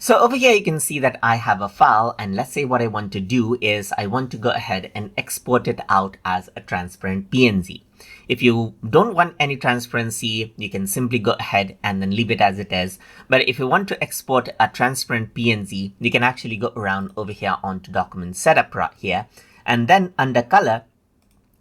So over here, you can see that I have a file, and let's say what I want to do is I want to go ahead and export it out as a transparent PNG. If you don't want any transparency, you can simply go ahead and then leave it as it is. But if you want to export a transparent PNG, you can actually go around over here onto document setup right here. And then under color,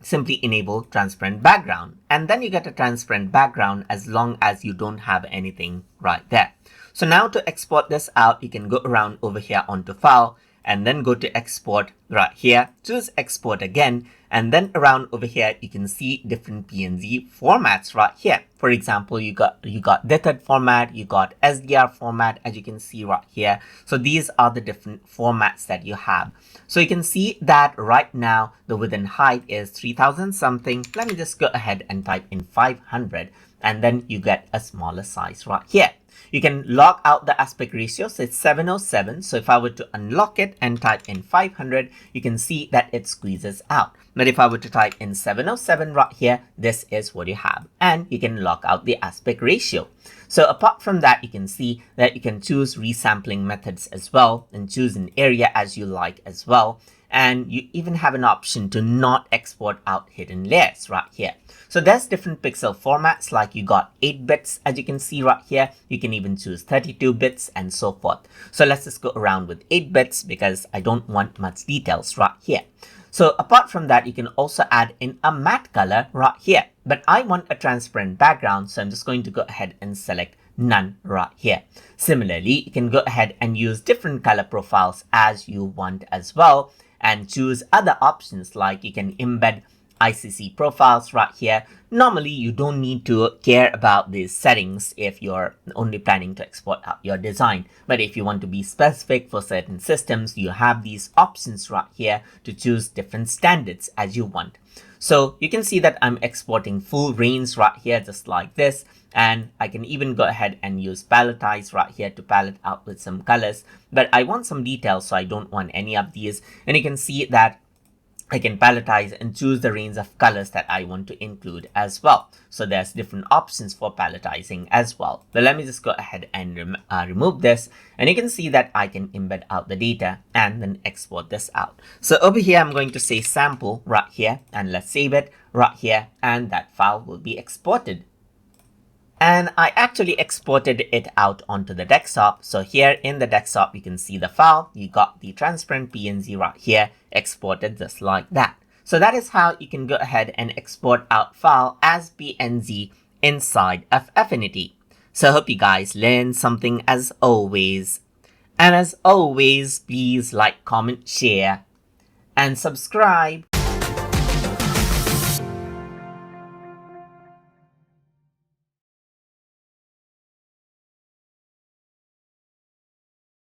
simply enable transparent background. And then you get a transparent background as long as you don't have anything right there. So now to export this out, you can go around over here onto file and then go to export right here. Choose export again. And then around over here, you can see different PNG formats right here. For example, you got DTHD format, you got SDR format, as you can see right here. So these are the different formats that you have. So you can see that right now, the width and height is 3000 something. Let me just go ahead and type in 500. And then you get a smaller size right here. You can log out the aspect ratio, so it's 707. So if I were to unlock it and type in 500, you can see that it squeezes out. But if I were to type in 707 right here, this is what you have. And you can log out the aspect ratio. So apart from that, you can see that you can choose resampling methods as well and choose an area as you like as well. And you even have an option to not export out hidden layers right here. So there's different pixel formats, like you got 8 bits, as you can see right here. You can even choose 32 bits and so forth. So let's just go around with 8 bits because I don't want much details right here. So apart from that, you can also add in a matte color right here. But I want a transparent background, so I'm just going to go ahead and select none right here. Similarly, you can go ahead and use different color profiles as you want as well, and choose other options, like you can embed ICC profiles right here. Normally, you don't need to care about these settings if you're only planning to export out your design. But if you want to be specific for certain systems, you have these options right here to choose different standards as you want. So you can see that I'm exporting full range right here, just like this. And I can even go ahead and use palletize right here to palette out with some colors. But I want some details, so I don't want any of these. And you can see that I can palletize and choose the range of colors that I want to include as well. So there's different options for palletizing as well. But let me just go ahead and remove this. And you can see that I can embed out the data and then export this out. So over here, I'm going to say sample right here, and let's save it right here. And that file will be exported. And I actually exported it out onto the desktop. So here in the desktop, you can see the file. You got the transparent PNG right here, exported just like that. So that is how you can go ahead and export out file as PNG inside of Affinity. So I hope you guys learned something as always. And as always, please like, comment, share, and subscribe.